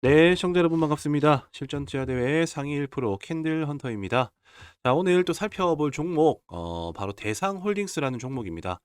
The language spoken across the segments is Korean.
네, 시청자 여러분 반갑습니다. 실전 투자 대회 상위 1% 캔들 헌터입니다. 자, 오늘 또 살펴볼 종목 바로 대상홀딩스라는 종목입니다.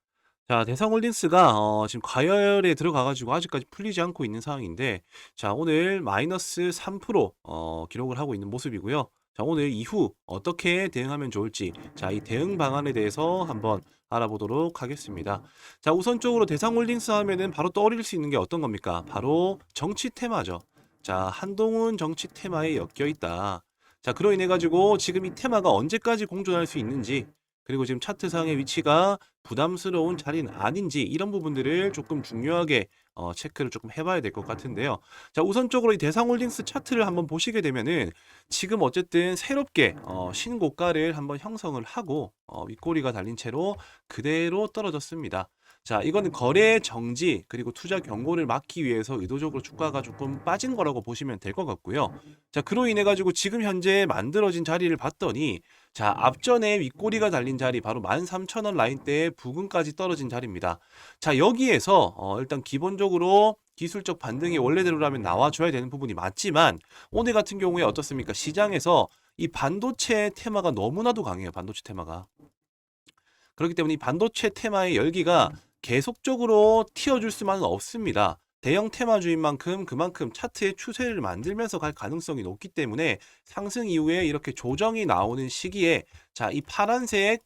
자, 대상홀딩스가 지금 과열에 들어가 가지고 아직까지 풀리지 않고 있는 상황인데, 자, 오늘 마이너스 3% 기록을 하고 있는 모습이고요. 자, 오늘 이후 어떻게 대응하면 좋을지, 자, 이 대응 방안에 대해서 한번 알아보도록 하겠습니다. 자, 우선적으로 대상홀딩스 하면은 바로 떠올릴 수 있는 게 어떤 겁니까? 바로 정치 테마죠. 자, 한동훈 정치 테마에 엮여 있다. 자, 그로 인해 가지고 지금 이 테마가 언제까지 공존할 수 있는지, 그리고 지금 차트상의 위치가 부담스러운 자리는 아닌지, 이런 부분들을 조금 중요하게 체크를 조금 해봐야 될 것 같은데요. 자, 우선적으로 이 대상홀딩스 차트를 한번 보시게 되면은 지금 어쨌든 새롭게 신고가를 한번 형성을 하고 윗꼬리가 달린 채로 그대로 떨어졌습니다. 자, 이거는 거래 정지 그리고 투자 경고를 막기 위해서 의도적으로 주가가 조금 빠진 거라고 보시면 될 것 같고요. 자, 그로 인해 가지고 지금 현재 만들어진 자리를 봤더니, 자, 앞전에 윗꼬리가 달린 자리 바로 13,000원 라인대에 부근까지 떨어진 자리입니다. 자, 여기에서 일단 기본적으로 기술적 반등이 원래대로라면 나와줘야 되는 부분이 맞지만, 오늘 같은 경우에 어떻습니까? 시장에서 이 반도체 테마가 너무나도 강해요. 반도체 테마가. 그렇기 때문에 이 반도체 테마의 열기가 계속적으로 튀어줄 수만은 없습니다. 대형 테마주인 만큼 그만큼 차트의 추세를 만들면서 갈 가능성이 높기 때문에 상승 이후에 이렇게 조정이 나오는 시기에, 자, 이 파란색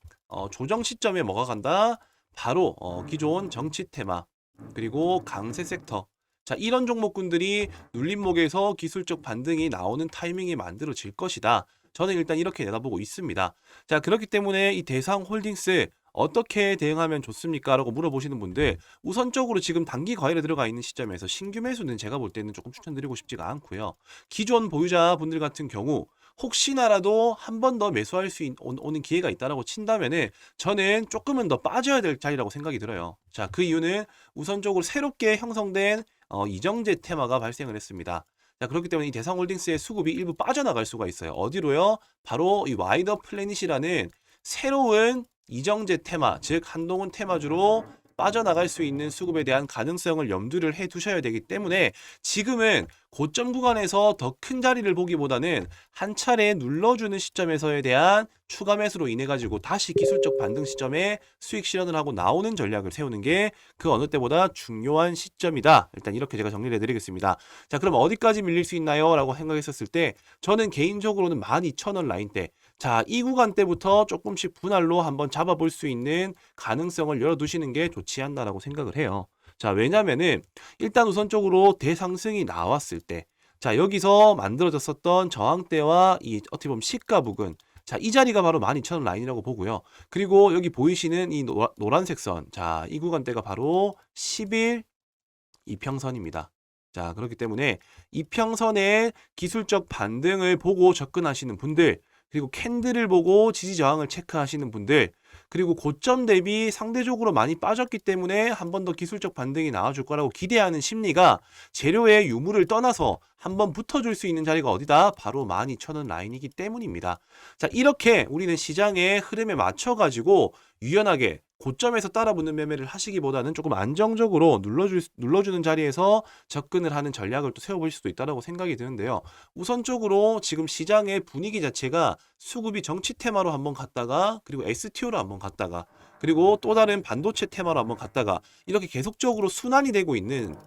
조정 시점에 뭐가 간다? 바로 기존 정치 테마 그리고 강세 섹터, 자, 이런 종목군들이 눌림목에서 기술적 반등이 나오는 타이밍이 만들어질 것이다. 저는 일단 이렇게 내다보고 있습니다. 자, 그렇기 때문에 이 대상홀딩스 어떻게 대응하면 좋습니까? 라고 물어보시는 분들, 우선적으로 지금 단기 과열에 들어가 있는 시점에서 신규 매수는 제가 볼 때는 조금 추천드리고 싶지가 않고요. 기존 보유자분들 같은 경우 혹시나라도 한 번 더 매수할 수 오는 기회가 있다라고 친다면은 저는 조금은 더 빠져야 될 자리라고 생각이 들어요. 자, 그 이유는 우선적으로 새롭게 형성된 이정재 테마가 발생을 했습니다. 자, 그렇기 때문에 이 대상홀딩스의 수급이 일부 빠져나갈 수가 있어요. 어디로요? 바로 이 와이더 플래닛이라는 새로운 이정재 테마, 즉 한동훈 테마주로 빠져나갈 수 있는 수급에 대한 가능성을 염두를 해 두셔야 되기 때문에 지금은 고점 구간에서 더 큰 자리를 보기보다는 한 차례 눌러주는 시점에서에 대한 추가 매수로 인해 가지고 다시 기술적 반등 시점에 수익 실현을 하고 나오는 전략을 세우는 게 그 어느 때보다 중요한 시점이다. 일단 이렇게 제가 정리를 해드리겠습니다. 자, 그럼 어디까지 밀릴 수 있나요? 라고 생각했었을 때 저는 개인적으로는 12,000원 라인대, 자, 이 구간대부터 조금씩 분할로 한번 잡아볼 수 있는 가능성을 열어두시는 게 좋지 않나라고 생각을 해요. 자, 왜냐면은 일단 우선적으로 대상승이 나왔을 때, 자, 여기서 만들어졌었던 저항대와 이 어떻게 보면 시가 부근, 자, 이 자리가 바로 12,000원 라인이라고 보고요. 그리고 여기 보이시는 이 노란색 선, 자, 이 구간대가 바로 10일 이평선입니다. 자, 그렇기 때문에 이평선의 기술적 반등을 보고 접근하시는 분들, 그리고 캔들을 보고 지지 저항을 체크하시는 분들, 그리고 고점 대비 상대적으로 많이 빠졌기 때문에 한 번 더 기술적 반등이 나와줄 거라고 기대하는 심리가 재료의 유무를 떠나서 한번 붙어줄 수 있는 자리가 어디다? 바로 12,000원 라인이기 때문입니다. 자, 이렇게 우리는 시장의 흐름에 맞춰가지고 유연하게 고점에서 따라붙는 매매를 하시기보다는 조금 안정적으로 눌러주는 자리에서 접근을 하는 전략을 또 세워볼 수도 있다고 생각이 드는데요. 우선적으로 지금 시장의 분위기 자체가 수급이 정치 테마로 한번 갔다가, 그리고 STO로 한번 갔다가, 그리고 또 다른 반도체 테마로 한번 갔다가, 이렇게 계속적으로 순환이 되고 있는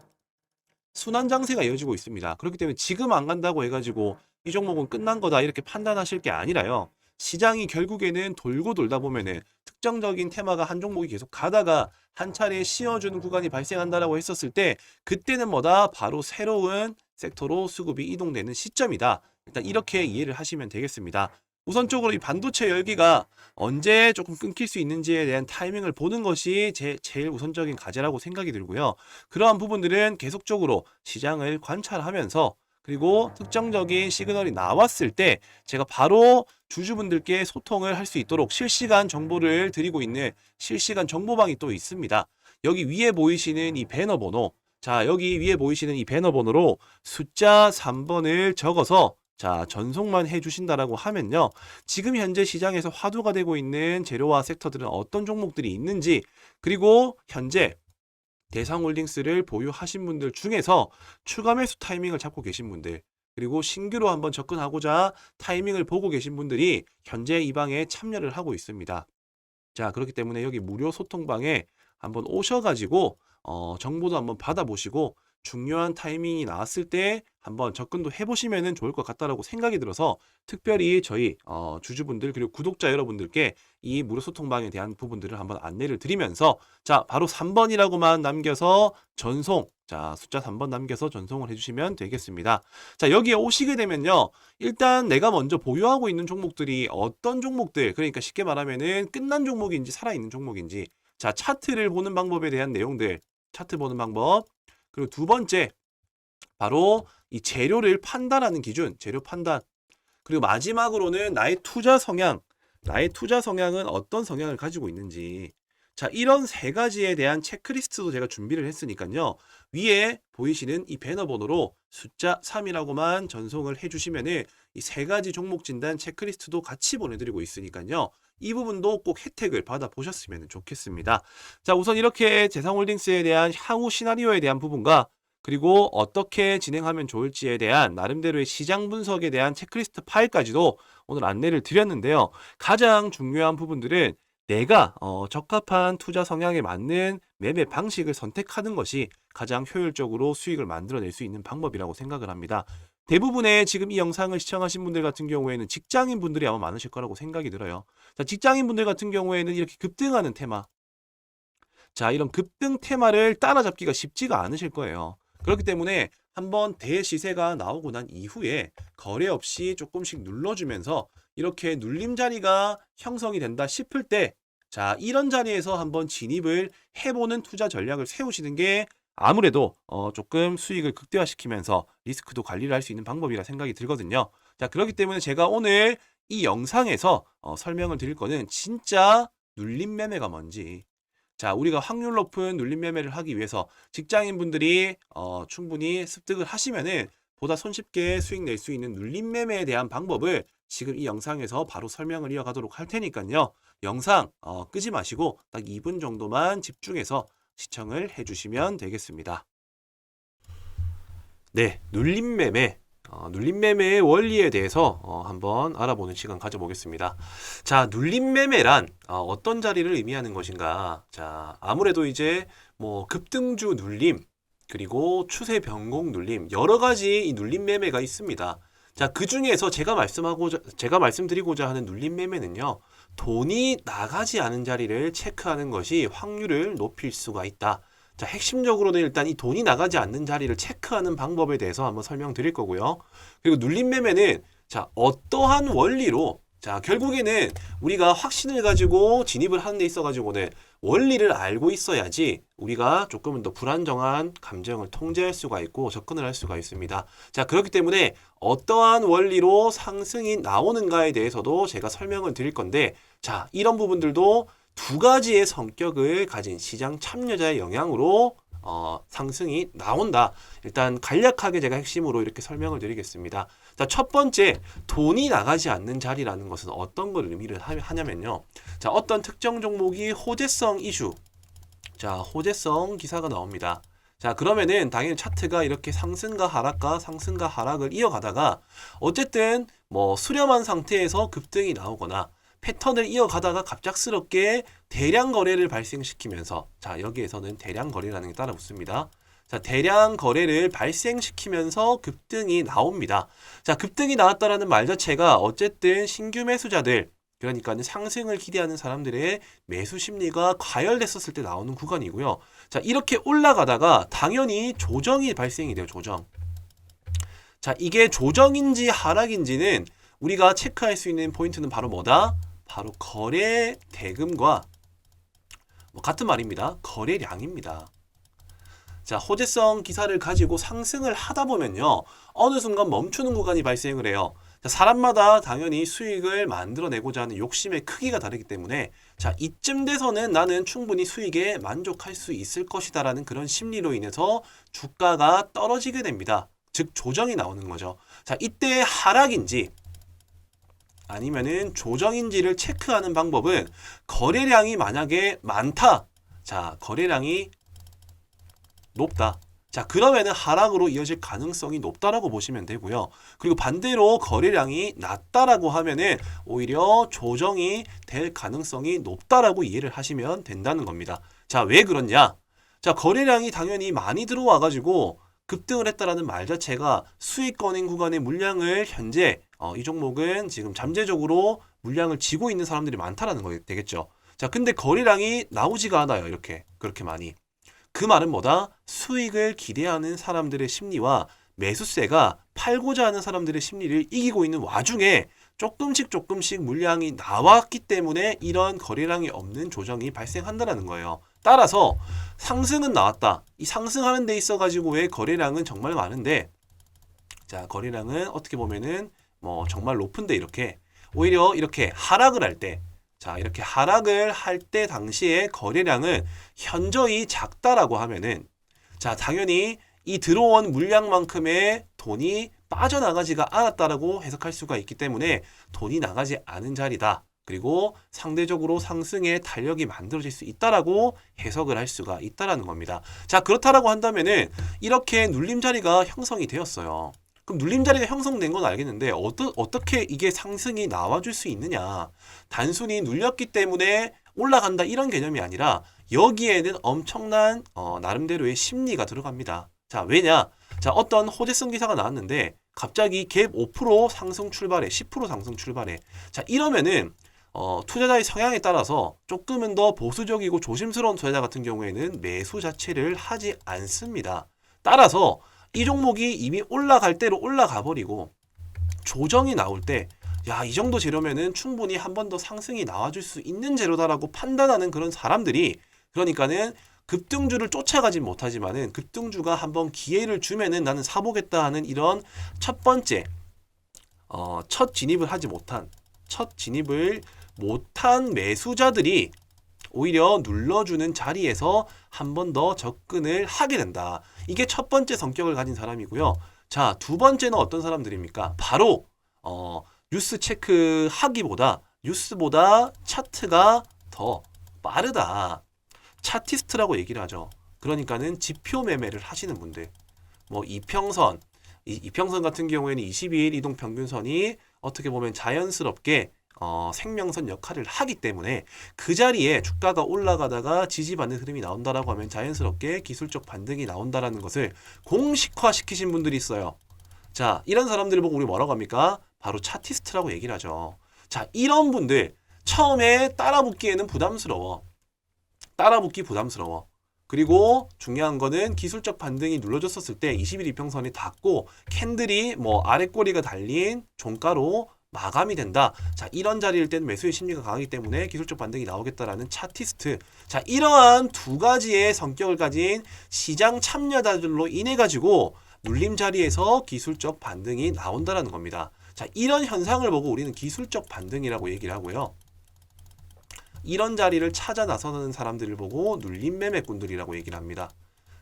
순환 장세가 이어지고 있습니다. 그렇기 때문에 지금 안 간다고 해가지고 이 종목은 끝난 거다 이렇게 판단하실 게 아니라요. 시장이 결국에는 돌고 돌다 보면은 특정적인 테마가 한 종목이 계속 가다가 한 차례 씌워주는 구간이 발생한다라고 했었을 때, 그때는 뭐다? 바로 새로운 섹터로 수급이 이동되는 시점이다. 일단 이렇게 이해를 하시면 되겠습니다. 우선적으로 이 반도체 열기가 언제 조금 끊길 수 있는지에 대한 타이밍을 보는 것이 제일 우선적인 과제라고 생각이 들고요. 그러한 부분들은 계속적으로 시장을 관찰하면서, 그리고 특정적인 시그널이 나왔을 때 제가 바로 주주분들께 소통을 할 수 있도록 실시간 정보를 드리고 있는 실시간 정보방이 또 있습니다. 여기 위에 보이시는 이 배너 번호, 자, 여기 위에 보이시는 이 배너 번호로 숫자 3번을 적어서, 자, 전송만 해주신다라고 하면요, 지금 현재 시장에서 화두가 되고 있는 재료와 섹터들은 어떤 종목들이 있는지, 그리고 현재 대상홀딩스를 보유하신 분들 중에서 추가 매수 타이밍을 잡고 계신 분들, 그리고 신규로 한번 접근하고자 타이밍을 보고 계신 분들이 현재 이 방에 참여를 하고 있습니다. 자, 그렇기 때문에 여기 무료 소통방에 한번 오셔가지고 정보도 한번 받아보시고 중요한 타이밍이 나왔을 때 한번 접근도 해보시면 좋을 것 같다라고 생각이 들어서 특별히 저희 주주분들 그리고 구독자 여러분들께 이 무료 소통방에 대한 부분들을 한번 안내를 드리면서, 자, 바로 3번이라고만 남겨서 전송, 자, 숫자 3번 남겨서 전송을 해주시면 되겠습니다. 자, 여기에 오시게 되면요, 일단 내가 먼저 보유하고 있는 종목들이 어떤 종목들, 그러니까 쉽게 말하면은 끝난 종목인지 살아있는 종목인지, 자, 차트를 보는 방법에 대한 내용들, 차트 보는 방법, 그리고 두 번째 바로 이 재료를 판단하는 기준, 재료 판단, 그리고 마지막으로는 나의 투자 성향, 나의 투자 성향은 어떤 성향을 가지고 있는지, 자, 이런 세 가지에 대한 체크리스트도 제가 준비를 했으니까요, 위에 보이시는 이 배너 번호로 숫자 3이라고만 전송을 해주시면은 이 세 가지 종목 진단 체크리스트도 같이 보내드리고 있으니까요, 이 부분도 꼭 혜택을 받아 보셨으면 좋겠습니다. 자, 우선 이렇게 대상홀딩스에 대한 향후 시나리오에 대한 부분과 그리고 어떻게 진행하면 좋을지에 대한 나름대로의 시장 분석에 대한 체크리스트 파일까지도 오늘 안내를 드렸는데요. 가장 중요한 부분들은 내가 적합한 투자 성향에 맞는 매매 방식을 선택하는 것이 가장 효율적으로 수익을 만들어낼 수 있는 방법이라고 생각을 합니다. 대부분의 지금 이 영상을 시청하신 분들 같은 경우에는 직장인 분들이 아마 많으실 거라고 생각이 들어요. 자, 직장인 분들 같은 경우에는 이렇게 급등하는 테마, 자, 이런 급등 테마를 따라잡기가 쉽지가 않으실 거예요. 그렇기 때문에 한번 대시세가 나오고 난 이후에 거래 없이 조금씩 눌러주면서 이렇게 눌림 자리가 형성이 된다 싶을 때, 자, 이런 자리에서 한번 진입을 해보는 투자 전략을 세우시는 게 아무래도 조금 수익을 극대화시키면서 리스크도 관리를 할 수 있는 방법이라 생각이 들거든요. 자, 그렇기 때문에 제가 오늘 이 영상에서 설명을 드릴 거는 진짜 눌림 매매가 뭔지, 자, 우리가 확률 높은 눌림 매매를 하기 위해서 직장인분들이 충분히 습득을 하시면은 보다 손쉽게 수익 낼 수 있는 눌림 매매에 대한 방법을 지금 이 영상에서 바로 설명을 이어가도록 할 테니까요. 영상 끄지 마시고 딱 2분 정도만 집중해서 시청을 해주시면 되겠습니다. 네, 눌림 매매. 눌림 매매의 원리에 대해서 한번 알아보는 시간 가져보겠습니다. 자, 눌림 매매란 어떤 자리를 의미하는 것인가? 자, 아무래도 이제 뭐 급등주 눌림, 그리고 추세 변곡 눌림, 여러 가지 이 눌림 매매가 있습니다. 자, 그 중에서 제가 말씀드리고자 하는 눌림 매매는요, 돈이 나가지 않은 자리를 체크하는 것이 확률을 높일 수가 있다. 자, 핵심적으로는 일단 이 돈이 나가지 않는 자리를 체크하는 방법에 대해서 한번 설명드릴 거고요. 그리고 눌림 매매는 자, 어떠한 원리로, 자, 결국에는 우리가 확신을 가지고 진입을 하는 데 있어 가지고는 원리를 알고 있어야지 우리가 조금은 더 불안정한 감정을 통제할 수가 있고 접근을 할 수가 있습니다. 자, 그렇기 때문에 어떠한 원리로 상승이 나오는가에 대해서도 제가 설명을 드릴 건데, 자, 이런 부분들도 두 가지의 성격을 가진 시장 참여자의 영향으로 상승이 나온다. 일단 간략하게 제가 핵심으로 이렇게 설명을 드리겠습니다. 자, 첫 번째, 돈이 나가지 않는 자리라는 것은 어떤 걸 의미를 하냐면요. 자, 어떤 특정 종목이 호재성 이슈, 자, 호재성 기사가 나옵니다. 자, 그러면은 당연히 차트가 이렇게 상승과 하락을 이어가다가 어쨌든 뭐 수렴한 상태에서 급등이 나오거나 패턴을 이어가다가 갑작스럽게 대량 거래를 발생시키면서, 자, 여기에서는 대량 거래라는 게 따라 붙습니다. 자, 대량 거래를 발생시키면서 급등이 나옵니다. 자, 급등이 나왔다라는 말 자체가 어쨌든 신규 매수자들, 그러니까 상승을 기대하는 사람들의 매수 심리가 과열됐었을 때 나오는 구간이고요. 자, 이렇게 올라가다가 당연히 조정이 발생이 돼요. 조정. 자, 이게 조정인지 하락인지는 우리가 체크할 수 있는 포인트는 바로 뭐다? 바로 거래 대금과 같은 말입니다. 거래량입니다. 자, 호재성 기사를 가지고 상승을 하다 보면요, 어느 순간 멈추는 구간이 발생을 해요. 자, 사람마다 당연히 수익을 만들어내고자 하는 욕심의 크기가 다르기 때문에, 자, 이쯤 돼서는 나는 충분히 수익에 만족할 수 있을 것이다 라는 그런 심리로 인해서 주가가 떨어지게 됩니다. 즉 조정이 나오는 거죠. 자, 이때 하락인지 아니면은 조정인지를 체크하는 방법은 거래량이 만약에 많다. 자, 거래량이 높다. 자, 그러면은 하락으로 이어질 가능성이 높다라고 보시면 되고요. 그리고 반대로 거래량이 낮다라고 하면은 오히려 조정이 될 가능성이 높다라고 이해를 하시면 된다는 겁니다. 자, 왜 그렇냐? 자, 거래량이 당연히 많이 들어와 가지고 급등을 했다라는 말 자체가 수익권인 구간의 물량을 현재 이 종목은 지금 잠재적으로 물량을 쥐고 있는 사람들이 많다라는 거 되겠죠. 자, 근데 거래량이 나오지가 않아요. 이렇게 그렇게 많이. 그 말은 뭐다? 수익을 기대하는 사람들의 심리와 매수세가 팔고자 하는 사람들의 심리를 이기고 있는 와중에 조금씩 물량이 나왔기 때문에 이런 거래량이 없는 조정이 발생한다는 거예요. 따라서 상승은 나왔다. 이 상승하는 데 있어 가지고 왜 거래량은 정말 많은데, 자, 거래량은 어떻게 보면은 뭐 정말 높은데 이렇게 오히려 이렇게 하락을 할 때, 자, 이렇게 하락을 할 때 당시에 거래량은 현저히 작다라고 하면은, 자, 당연히 이 들어온 물량만큼의 돈이 빠져나가지가 않았다라고 해석할 수가 있기 때문에 돈이 나가지 않은 자리다. 그리고 상대적으로 상승의 탄력이 만들어질 수 있다라고 해석을 할 수가 있다라는 겁니다. 자, 그렇다라고 한다면은 이렇게 눌림 자리가 형성이 되었어요. 그럼 눌림 자리가 형성된 건 알겠는데 어떻게 이게 상승이 나와줄 수 있느냐? 단순히 눌렸기 때문에 올라간다 이런 개념이 아니라 여기에는 엄청난 나름대로의 심리가 들어갑니다. 자, 왜냐? 자, 어떤 호재성 기사가 나왔는데 갑자기 갭 5% 상승 출발해, 10% 상승 출발해. 자, 이러면은 투자자의 성향에 따라서 조금은 더 보수적이고 조심스러운 투자자 같은 경우에는 매수 자체를 하지 않습니다. 따라서 이 종목이 이미 올라갈 대로 올라가 버리고 조정이 나올 때, 야, 이 정도 재료면은 충분히 한 번 더 상승이 나와줄 수 있는 재료다라고 판단하는 그런 사람들이, 그러니까는 급등주를 쫓아가진 못하지만은 급등주가 한번 기회를 주면은 나는 사보겠다 하는 이런 첫 번째 첫 진입을 못한 매수자들이 오히려 눌러주는 자리에서 한 번 더 접근을 하게 된다. 이게 첫 번째 성격을 가진 사람이고요. 자, 두 번째는 어떤 사람들입니까? 바로 뉴스 체크하기보다 뉴스보다 차트가 더 빠르다. 차티스트라고 얘기를 하죠. 그러니까는 지표 매매를 하시는 분들. 뭐 이평선 같은 경우에는 22일 이동 평균선이 어떻게 보면 자연스럽게 생명선 역할을 하기 때문에 그 자리에 주가가 올라가다가 지지받는 흐름이 나온다라고 하면 자연스럽게 기술적 반등이 나온다라는 것을 공식화 시키신 분들이 있어요. 자, 이런 사람들을 보고 우리 뭐라고 합니까? 바로 차티스트라고 얘기를 하죠. 자, 이런 분들 처음에 따라붙기에는 부담스러워. 그리고 중요한 거는 기술적 반등이 눌러졌었을 때 20일 이평선이 닿고 캔들이 뭐 아랫꼬리가 달린 종가로 마감이 된다. 자, 이런 자리일 때는 매수의 심리가 강하기 때문에 기술적 반등이 나오겠다라는 차티스트. 자, 이러한 두 가지의 성격을 가진 시장 참여자들로 인해 가지고 눌림 자리에서 기술적 반등이 나온다라는 겁니다. 자, 이런 현상을 보고 우리는 기술적 반등이라고 얘기를 하고요. 이런 자리를 찾아 나서는 사람들을 보고 눌림 매매꾼들이라고 얘기를 합니다.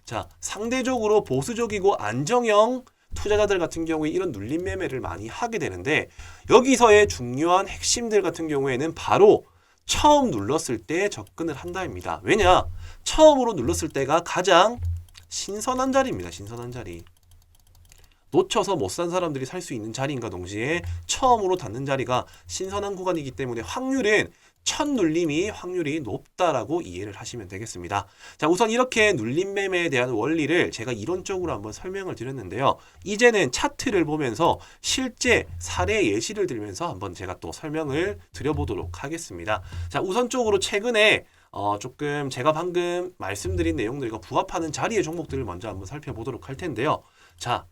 자, 상대적으로 보수적이고 안정형 투자자들 같은 경우에 이런 눌림 매매를 많이 하게 되는데, 여기서의 중요한 핵심들 같은 경우에는 바로 처음 눌렀을 때 접근을 한다입니다. 왜냐? 처음으로 눌렀을 때가 가장 신선한 자리입니다. 신선한 자리. 놓쳐서 못 산 사람들이 살 수 있는 자리인가 동시에 처음으로 닿는 자리가 신선한 구간이기 때문에 첫 눌림이 확률이 높다라고 이해를 하시면 되겠습니다. 자, 우선 이렇게 눌림 매매에 대한 원리를 제가 이론적으로 한번 설명을 드렸는데요. 이제는 차트를 보면서 실제 사례 예시를 들면서 한번 제가 또 설명을 드려보도록 하겠습니다. 자, 우선적으로 최근에 조금 제가 방금 말씀드린 내용들과 부합하는 자리의 종목들을 먼저 한번 살펴보도록 할 텐데요. 자,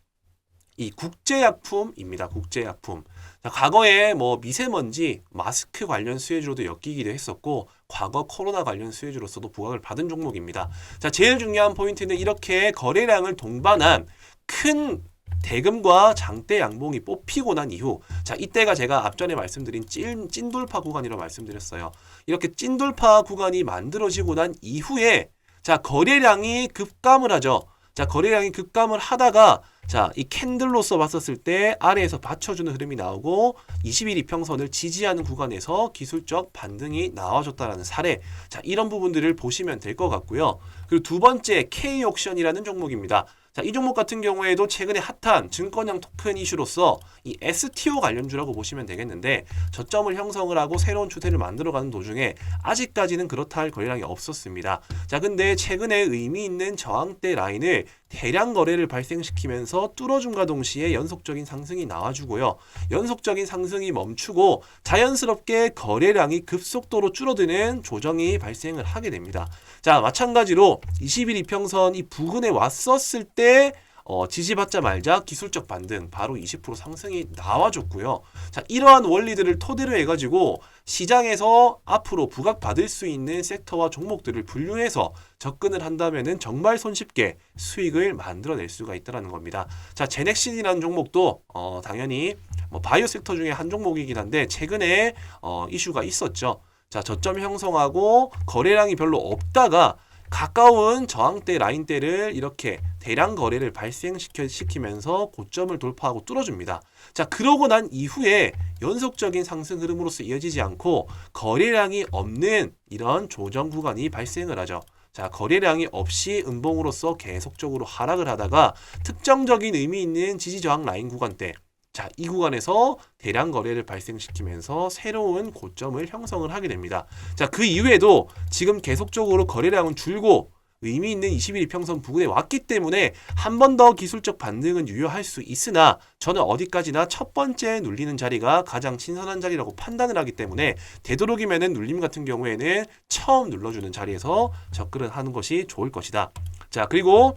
이 국제약품입니다. 국제약품. 자, 과거에 뭐 미세먼지, 마스크 관련 수혜주로도 엮이기도 했었고, 과거 코로나 관련 수혜주로서도 부각을 받은 종목입니다. 자, 제일 중요한 포인트는 이렇게 거래량을 동반한 큰 대금과 장대 양봉이 뽑히고 난 이후, 자, 이때가 제가 앞전에 말씀드린 찐돌파 구간이라고 말씀드렸어요. 이렇게 찐돌파 구간이 만들어지고 난 이후에, 자, 거래량이 급감을 하죠. 자, 거래량이 급감을 하다가 자, 이 캔들로서 봤었을 때 아래에서 받쳐주는 흐름이 나오고 20일 이평선을 지지하는 구간에서 기술적 반등이 나와줬다라는 사례. 자, 이런 부분들을 보시면 될 것 같고요. 그리고 두 번째 K옥션이라는 종목입니다. 자, 이 종목 같은 경우에도 최근에 핫한 증권형 토큰 이슈로서 이 STO 관련주라고 보시면 되겠는데 저점을 형성을 하고 새로운 추세를 만들어가는 도중에 아직까지는 그렇다 할 거래량이 없었습니다. 자, 근데 최근에 의미 있는 저항대 라인을 대량 거래를 발생시키면서 뚫어줌과 동시에 연속적인 상승이 나와주고요. 연속적인 상승이 멈추고 자연스럽게 거래량이 급속도로 줄어드는 조정이 발생을 하게 됩니다. 자, 마찬가지로 20일 이평선 이 부근에 왔었을 때 지지받자 말자 기술적 반등 바로 20% 상승이 나와줬고요. 자, 이러한 원리들을 토대로 해가지고 시장에서 앞으로 부각받을 수 있는 섹터와 종목들을 분류해서 접근을 한다면은 정말 손쉽게 수익을 만들어낼 수가 있다는 겁니다. 자, 제넥신이라는 종목도 당연히 바이오 섹터 중에 한 종목이긴 한데 최근에 이슈가 있었죠. 자, 저점 형성하고 거래량이 별로 없다가 가까운 저항대 라인대를 이렇게 대량 거래를 발생시키면서 고점을 돌파하고 뚫어줍니다. 자, 그러고 난 이후에 연속적인 상승 흐름으로서 이어지지 않고 거래량이 없는 이런 조정 구간이 발생을 하죠. 자, 거래량이 없이 음봉으로서 계속적으로 하락을 하다가 특정적인 의미 있는 지지 저항 라인 구간대, 자, 이 구간에서 대량 거래를 발생시키면서 새로운 고점을 형성을 하게 됩니다. 자, 그 이후에도 지금 계속적으로 거래량은 줄고 의미 있는 21 이평선 부근에 왔기 때문에 한 번 더 기술적 반등은 유효할 수 있으나 저는 어디까지나 첫 번째 눌리는 자리가 가장 신선한 자리라고 판단을 하기 때문에 되도록이면은 눌림 같은 경우에는 처음 눌러주는 자리에서 접근을 하는 것이 좋을 것이다. 자, 그리고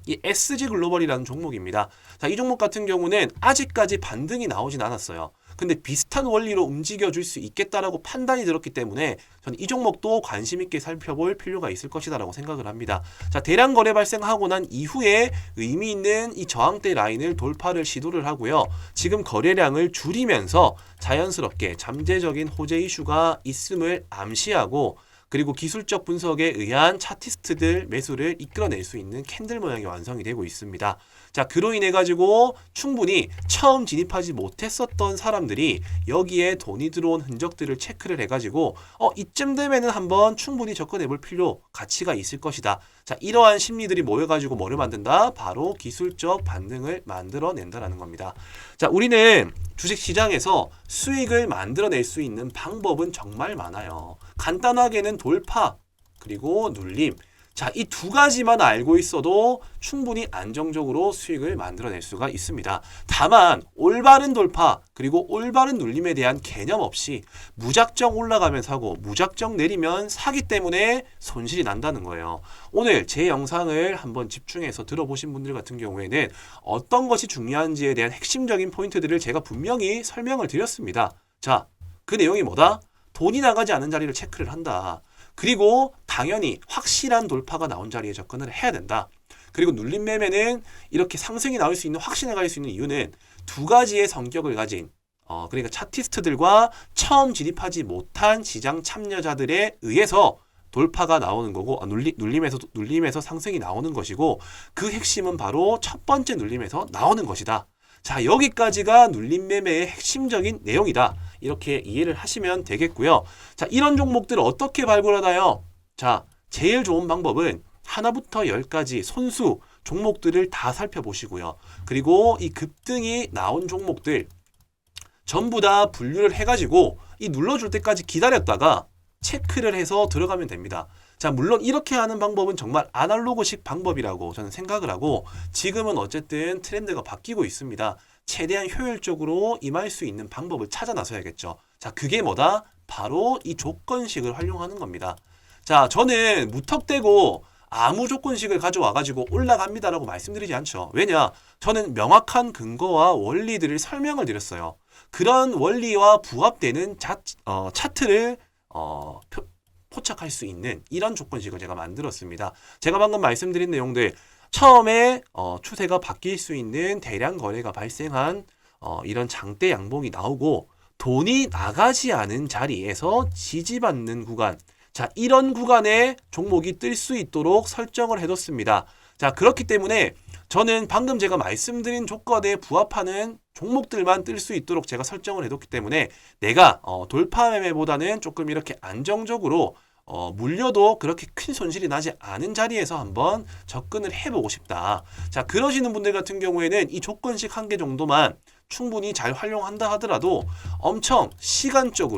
이 SG글로벌이라는 종목입니다. 자, 이 종목 같은 경우는 아직까지 반등이 나오진 않았어요. 근데 비슷한 원리로 움직여줄 수 있겠다라고 판단이 들었기 때문에 저는 이 종목도 관심 있게 살펴볼 필요가 있을 것이다라고 생각을 합니다. 자, 대량 거래 발생하고 난 이후에 의미 있는 이 저항대 라인을 돌파를 시도를 하고요. 지금 거래량을 줄이면서 자연스럽게 잠재적인 호재 이슈가 있음을 암시하고 그리고 기술적 분석에 의한 차티스트들 매수를 이끌어낼 수 있는 캔들 모양이 완성이 되고 있습니다. 자, 그로 인해 가지고 충분히 처음 진입하지 못했었던 사람들이 여기에 돈이 들어온 흔적들을 체크를 해가지고 이쯤 되면은 한번 충분히 접근해 볼 필요, 가치가 있을 것이다. 자, 이러한 심리들이 모여가지고 뭐를 만든다? 바로 기술적 반등을 만들어낸다라는 겁니다. 자, 우리는 주식시장에서 수익을 만들어낼 수 있는 방법은 정말 많아요. 간단하게는 돌파, 그리고 눌림. 자, 이 두 가지만 알고 있어도 충분히 안정적으로 수익을 만들어낼 수가 있습니다. 다만 올바른 돌파 그리고 올바른 눌림에 대한 개념 없이 무작정 올라가면 사고 무작정 내리면 사기 때문에 손실이 난다는 거예요. 오늘 제 영상을 한번 집중해서 들어보신 분들 같은 경우에는 어떤 것이 중요한지에 대한 핵심적인 포인트들을 제가 분명히 설명을 드렸습니다. 자, 그 내용이 뭐다? 돈이 나가지 않은 자리를 체크를 한다. 그리고 당연히 확실한 돌파가 나온 자리에 접근을 해야 된다. 그리고 눌림 매매는 이렇게 상승이 나올 수 있는, 확신에 갈 수 있는 이유는 두 가지의 성격을 가진 그러니까 차티스트들과 처음 진입하지 못한 시장 참여자들에 의해서 돌파가 나오는 거고 눌림에서 상승이 나오는 것이고 그 핵심은 바로 첫 번째 눌림에서 나오는 것이다. 자, 여기까지가 눌림 매매의 핵심적인 내용이다. 이렇게 이해를 하시면 되겠고요. 자, 이런 종목들을 어떻게 발굴하나요? 자, 제일 좋은 방법은 하나부터 10까지 손수 종목들을 다 살펴보시고요. 그리고 이 급등이 나온 종목들 전부 다 분류를 해가지고 이 눌러줄 때까지 기다렸다가 체크를 해서 들어가면 됩니다. 자, 물론 이렇게 하는 방법은 정말 아날로그식 방법이라고 저는 생각을 하고 지금은 어쨌든 트렌드가 바뀌고 있습니다. 최대한 효율적으로 임할 수 있는 방법을 찾아 나서야겠죠. 자, 그게 뭐다? 바로 이 조건식을 활용하는 겁니다. 자, 저는 무턱대고 아무 조건식을 가져와가지고 올라갑니다라고 말씀드리지 않죠. 왜냐? 저는 명확한 근거와 원리들을 설명을 드렸어요. 그런 원리와 부합되는 차트를 포착할 수 있는 이런 조건식을 제가 만들었습니다. 제가 방금 말씀드린 내용들 처음에 추세가 바뀔 수 있는 대량 거래가 발생한 이런 장대 양봉이 나오고 돈이 나가지 않은 자리에서 지지받는 구간, 자, 이런 구간에 종목이 뜰 수 있도록 설정을 해뒀습니다. 자, 그렇기 때문에 저는 방금 제가 말씀드린 조건에 부합하는 종목들만 뜰 수 있도록 제가 설정을 해뒀기 때문에 내가 돌파 매매보다는 조금 이렇게 안정적으로 물려도 그렇게 큰 손실이 나지 않은 자리에서 한번 접근을 해보고 싶다. 자, 그러시는 분들 같은 경우에는 이 조건식 한 개 정도만 충분히 잘 활용한다 하더라도 엄청 시간적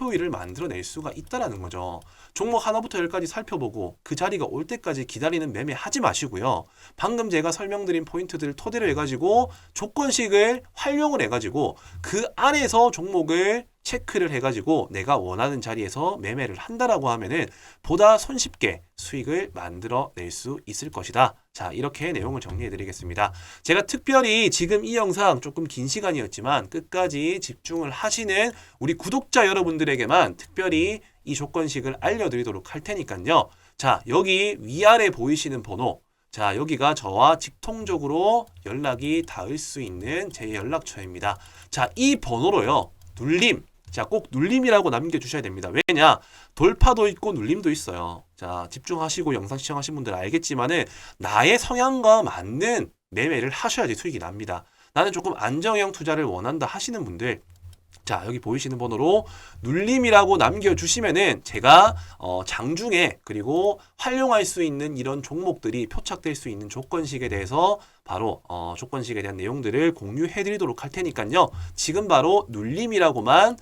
효율을 만들어낼 수가 있다라는 거죠. 종목 하나부터 열까지 살펴보고 그 자리가 올 때까지 기다리는 매매 하지 마시고요. 방금 제가 설명드린 포인트들을 토대로 해가지고 조건식을 활용을 해가지고 그 안에서 종목을 체크를 해가지고 내가 원하는 자리에서 매매를 한다라고 하면은 보다 손쉽게 수익을 만들어낼 수 있을 것이다. 자, 이렇게 내용을 정리해 드리겠습니다. 제가 특별히 지금 이 영상 조금 긴 시간이었지만 끝까지 집중을 하시는 우리 구독자 여러분들에게만 특별히 이 조건식을 알려드리도록 할 테니까요. 자, 여기 위아래 보이시는 번호, 자, 여기가 저와 직통적으로 연락이 닿을 수 있는 제 연락처입니다. 자, 이 번호로요, 눌림, 자, 꼭 눌림이라고 남겨주셔야 됩니다. 왜냐? 돌파도 있고 눌림도 있어요. 자, 집중하시고 영상 시청하신 분들 알겠지만은 나의 성향과 맞는 매매를 하셔야지 수익이 납니다. 나는 조금 안정형 투자를 원한다 하시는 분들, 자, 여기 보이시는 번호로 눌림이라고 남겨주시면은 제가 장중에 그리고 활용할 수 있는 이런 종목들이 표착될 수 있는 조건식에 대해서 바로 조건식에 대한 내용들을 공유해 드리도록 할 테니까요. 지금 바로 눌림이라고만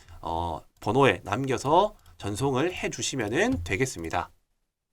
번호에 남겨서 전송을 해 주시면 되겠습니다.